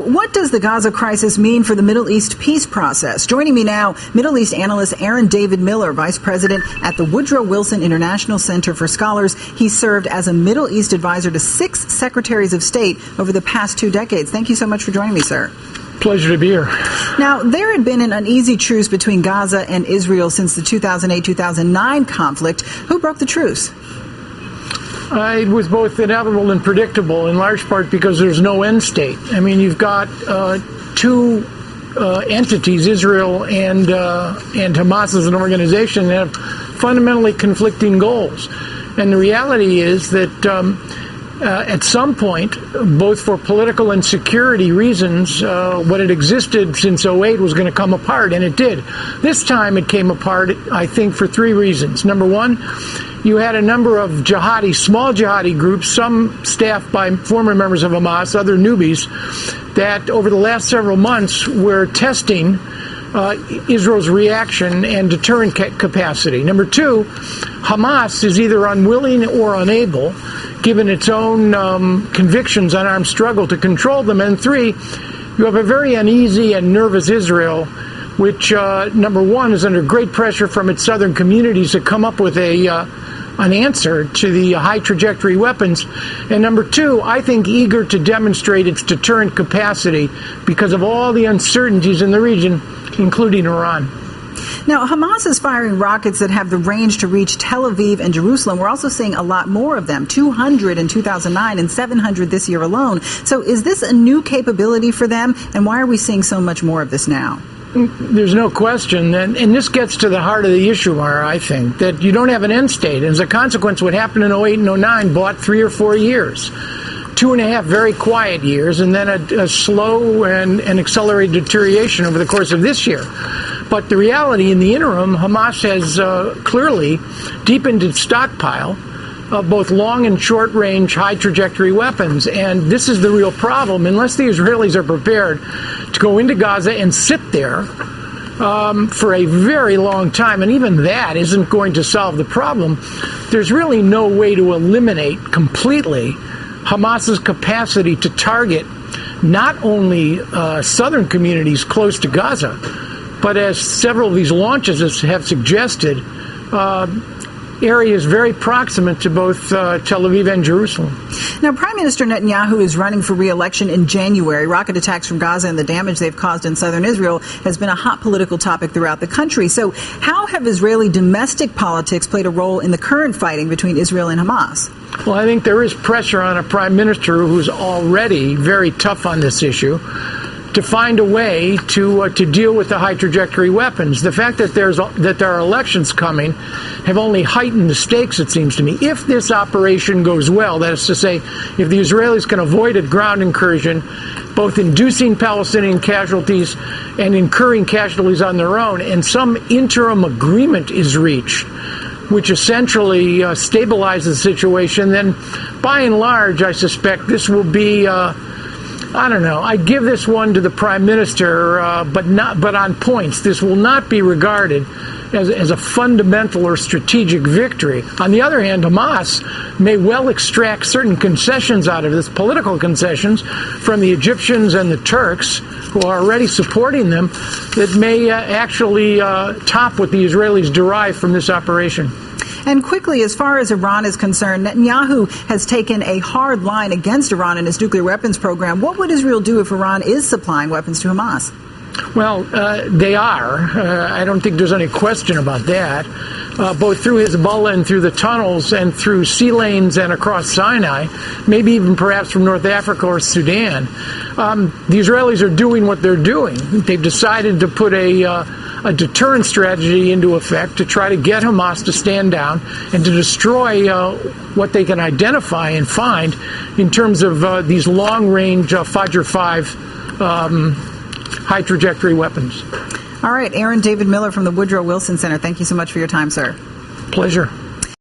What does the Gaza crisis mean for the Middle East peace process? Joining me now, Middle East analyst Aaron David Miller, Vice President at the Woodrow Wilson International Center for Scholars. He served as a Middle East advisor to 6 secretaries of state over the past 2 decades. Thank you so much for joining me, sir. Pleasure to be here. Now, there had been an uneasy truce between Gaza and Israel since the 2008-2009 conflict. Who broke the truce? It was both inevitable and predictable, in large part because there's no end state. I mean, you've got 2 entities, Israel and Hamas as an organization, that have fundamentally conflicting goals. And the reality is that at some point, both for political and security reasons, what had existed since 2008 was going to come apart, and it did. This time it came apart, I think, for 3 reasons. Number one, you had a number of small jihadi groups, some staffed by former members of Hamas, other newbies, that over the last several months were testing Israel's reaction and deterrent capacity. Number two, Hamas is either unwilling or unable, given its own convictions on armed struggle, to control them. And 3, you have a very uneasy and nervous Israel, which, number one, is under great pressure from its southern communities to come up with an answer to the high trajectory weapons. And number 2, I think eager to demonstrate its deterrent capacity because of all the uncertainties in the region, including Iran. Now, Hamas is firing rockets that have the range to reach Tel Aviv and Jerusalem. We're also seeing a lot more of them, 200 in 2009 and 700 this year alone. So is this a new capability for them? And why are we seeing so much more of this now? There's no question, and this gets to the heart of the issue, Mara, I think, that you don't have an end state. As a consequence, what happened in 2008 and 2009 bought 3 or 4 years. 2.5 very quiet years, and then a slow and accelerated deterioration over the course of this year. But the reality, in the interim, Hamas has clearly deepened its stockpile of both long and short-range, high-trajectory weapons. And this is the real problem. Unless the Israelis are prepared to go into Gaza and sit there for a very long time, and even that isn't going to solve the problem, there's really no way to eliminate completely Hamas's capacity to target not only southern communities close to Gaza, but as several of these launches have suggested, areas very proximate to both Tel Aviv and Jerusalem. Now, Prime Minister Netanyahu is running for re-election in January. Rocket attacks from Gaza and the damage they've caused in southern Israel has been a hot political topic throughout the country. So how have Israeli domestic politics played a role in the current fighting between Israel and Hamas? Well, I think there is pressure on a prime minister who's already very tough on this issue to find a way to deal with the high trajectory weapons. The fact that there are elections coming have only heightened the stakes, it seems to me. If this operation goes well, that is to say, if the Israelis can avoid a ground incursion, both inducing Palestinian casualties and incurring casualties on their own, and some interim agreement is reached, which essentially stabilizes the situation, then by and large, I suspect this will be I don't know. I'd give this one to the prime minister, but on points. This will not be regarded as a fundamental or strategic victory. On the other hand, Hamas may well extract certain concessions out of this, political concessions, from the Egyptians and the Turks, who are already supporting them, that may actually top what the Israelis derive from this operation. And quickly, as far as Iran is concerned, Netanyahu has taken a hard line against Iran and its nuclear weapons program. What would Israel do if Iran is supplying weapons to Hamas? Well, they are. I don't think there's any question about that. Both through Hezbollah and through the tunnels and through sea lanes and across Sinai, maybe even perhaps from North Africa or Sudan. The Israelis are doing what they're doing. They've decided to put a deterrent strategy into effect to try to get Hamas to stand down and to destroy what they can identify and find in terms of these long-range Fajr 5 high-trajectory weapons. All right, Aaron David Miller from the Woodrow Wilson Center. Thank you so much for your time, sir. Pleasure.